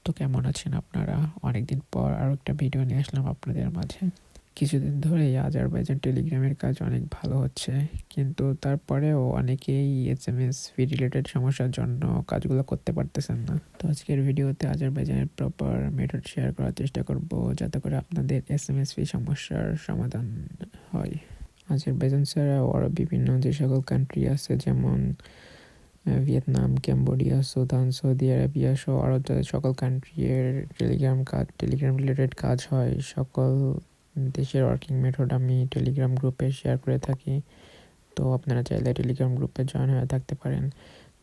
তো কেমন আছেন আপনারা? অনেকদিন পর আরও একটা ভিডিও নিয়ে আসলাম আপনাদের মাঝে। কিছুদিন ধরেই আজারবাইজান টেলিগ্রামের কাজ অনেক ভালো হচ্ছে, কিন্তু তারপরেও অনেকেই এসএমএস ফি রিলেটেড সমস্যার জন্য কাজগুলো করতে পারতেছেন না। তো আজকের ভিডিওতে আজারবাইজানের প্রপার মেথড শেয়ার করার চেষ্টা করব, যাতে করে আপনাদের এসএমএস ফি সমস্যার সমাধান হয়। আজারবাইজান ছাড়াও আরও বিভিন্ন যে সকল কান্ট্রি আছে, যেমন Vietnam, Cambodia, Sudan, Saudi Arabia সহ আরও যে সকল কান্ট্রির টেলিগ্রাম রিলেটেড কাজ হয়, সকল দেশের ওয়ার্কিং মেথড আমি টেলিগ্রাম গ্রুপে শেয়ার করে থাকি। তো আপনারা চাইলে টেলিগ্রাম গ্রুপে জয়েন হয়ে থাকতে পারেন।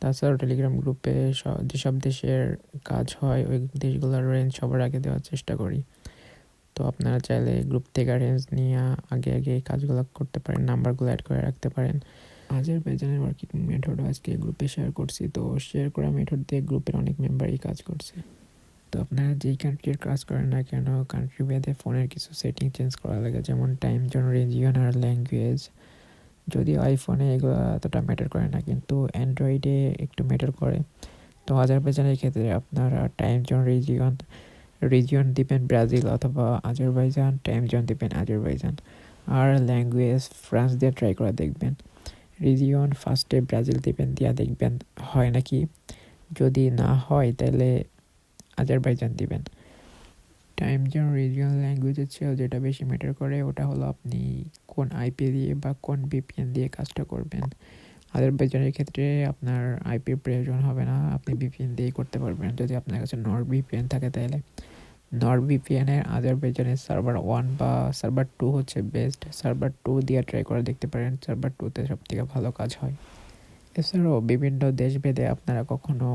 তাছাড়াও টেলিগ্রাম গ্রুপে যেসব দেশের কাজ হয় ওই দেশগুলোর রেঞ্জ সবার আগে দেওয়ার চেষ্টা করি। তো আপনারা চাইলে গ্রুপ থেকে রেঞ্জ নিয়ে আগে কাজগুলো করতে পারেন, নাম্বারগুলো অ্যাড করে রাখতে পারেন। আজারবাইজানের ওয়ার্কিং মেথড আজকে গ্রুপে শেয়ার করছি। তো শেয়ার করা মেথড দিয়ে গ্রুপের অনেক মেম্বারই কাজ করছে। তো আপনারা যেই কান্ট্রির কাজ করেন না কেন, কান্ট্রি ভেদে ফোনের কিছু সেটিং চেঞ্জ করা লাগে, যেমন টাইম জোন, রিজিয়ন আর ল্যাঙ্গুয়েজ। যদিও আইফোনে এগুলো এতটা ম্যাটার করে না, কিন্তু অ্যান্ড্রয়েডে একটু ম্যাটার করে। তো আজারবাইজানের ক্ষেত্রে আপনারা টাইম জোন রিজিয়ন দিবেন ব্রাজিল অথবা আজারবাইজান, টাইম জোন দিবেন আজারবাইজান, আর ল্যাঙ্গুয়েজ ফ্রান্স দিয়ে ট্রাই করে দেখবেন। রিজিয়ন ফার্স্টে ব্রাজিল দিবেন, দিয়া দেখবেন হয় নাকি। যদি না হয় তাহলে আজারবাইজান দিবেন। টাইম জোন রিজিয়ন ল্যাঙ্গুয়েজের চেয়েও যেটা বেশি ম্যাটার করে ওটা হলো আপনি কোন আইপি দিয়ে বা কোন ভিপিএন দিয়ে কাজটা করবেন। আজারবাইজানের ক্ষেত্রে আপনার আইপির প্রয়োজন হবে না, আপনি ভিপিএন দিয়েই করতে পারবেন। যদি আপনার কাছে নর্ড ভিপিএন থাকে তাহলে নর্ড ভিপিএনের আজারবাইজানের সার্ভার 1 বা সার্ভার 2 হচ্ছে বেস্ট। সার্ভার 2 দিয়ে ট্রাই করে দেখতে পারেন, সার্ভার 2তে সবথেকে ভালো কাজ হয়। এছাড়াও বিভিন্ন দেশভেদে আপনারা কখনো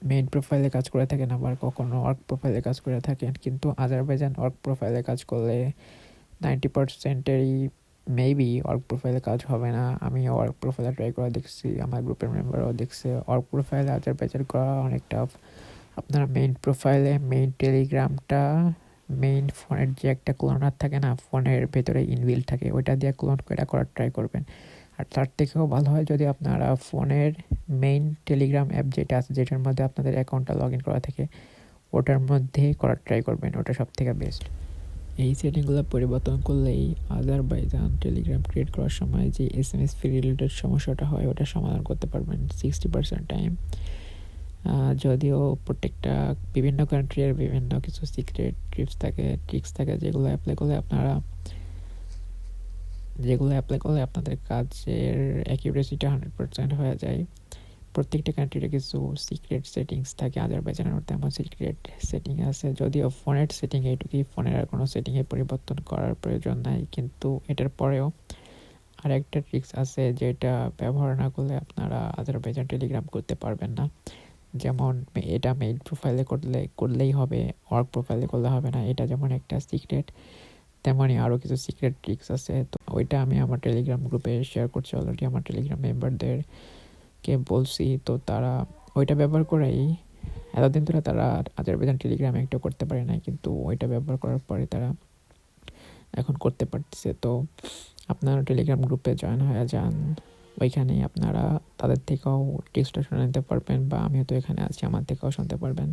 মেইন প্রোফাইলে কাজ করে থাকেন, আবার কখনো ওয়ার্ক প্রোফাইলে কাজ করে থাকেন, কিন্তু আজারবাইজান ওয়ার্ক প্রোফাইলে কাজ করলে 90%-এরই মেবি ওয়ার্ক প্রোফাইলে কাজ হবে না। আমি ওয়ার্ক প্রোফাইলে ট্রাই করে দেখছি, আমার গ্রুপের মেম্বারও দেখছে। ওয়ার্ক প্রোফাইলে আজারবাইজান করা অনেক টাফ। আপনার মেইন প্রোফাইলে মেইন টেলিগ্রামটা মেইন ফোনের যে একটা ক্লোনার থাকে না, ফোনের ভেতরে ইনবিল্ট থাকে, ওইটা দিয়ে ক্লোন করে করার ট্রাই করবেন। আর তার থেকেও ভালো হয় যদি আপনারা ফোনের মেইন টেলিগ্রাম অ্যাপ যেটা আছে, যেটার মধ্যে আপনাদের অ্যাকাউন্টটা লগ ইন করা থাকে, ওটার মধ্যে করার ট্রাই করবেন, ওটা সব থেকে বেস্ট। এই সেটিংগুলো পরিবর্তন করলেই আজারবাইজান টেলিগ্রাম ক্রিয়েট করার সময় যে এসএমএস ফি রিলেটেড সমস্যাটা হয় ওটা সমাধান করতে পারবেন 60% টাইম। যদিও প্রত্যেকটা বিভিন্ন কান্ট্রির বিভিন্ন কিছু সিক্রেট ট্রিক্স থাকে, যেগুলো অ্যাপ্লাই করলে আপনাদের কাজের অ্যাকিউরেসিটা 100% হয়ে যায়। প্রত্যেকটা কান্ট্রির কিছু সিক্রেট সেটিংস থাকে, আজারবাইজানের তেমন সিক্রেট সেটিং আছে। যদিও ফোনের সেটিং এইটুকুই, ফোনের আর কোনো সেটিংয়ে পরিবর্তন করার প্রয়োজন নাই, কিন্তু এটার পরেও আর একটা ট্রিক্স আছে যেটা ব্যবহার না করলে আপনারা আজারবাইজান টেলিগ্রাম করতে পারবেন না। যেমন এটা মেইন প্রোফাইলে করলেই হবে, ওয়ার্ক প্রোফাইলে করলে হবে না। এটা যেমন একটা সিক্রেট, তেমনই আরও কিছু সিক্রেট ট্রিক্স আছে। তো ওইটা আমি আমার টেলিগ্রাম গ্রুপে শেয়ার করছি অলরেডি, আমার টেলিগ্রাম মেম্বারদেরকে বলছি। তো তারা ওইটা ব্যবহার করেই এতদিন ধরে তারা আজারবাইজান টেলিগ্রামে একটা করতে পারে না, কিন্তু ওইটা ব্যবহার করার পরে তারা এখন করতে পারতেছে। তো আপনারা টেলিগ্রাম গ্রুপে জয়েন হয়ে যান, ওইখানেই আপনারা তাদের থেকেও টেক্সটটা শুনে নিতে পারবেন, বা আমিও তো এখানে আছি, আমার থেকেও শুনতে পারবেন।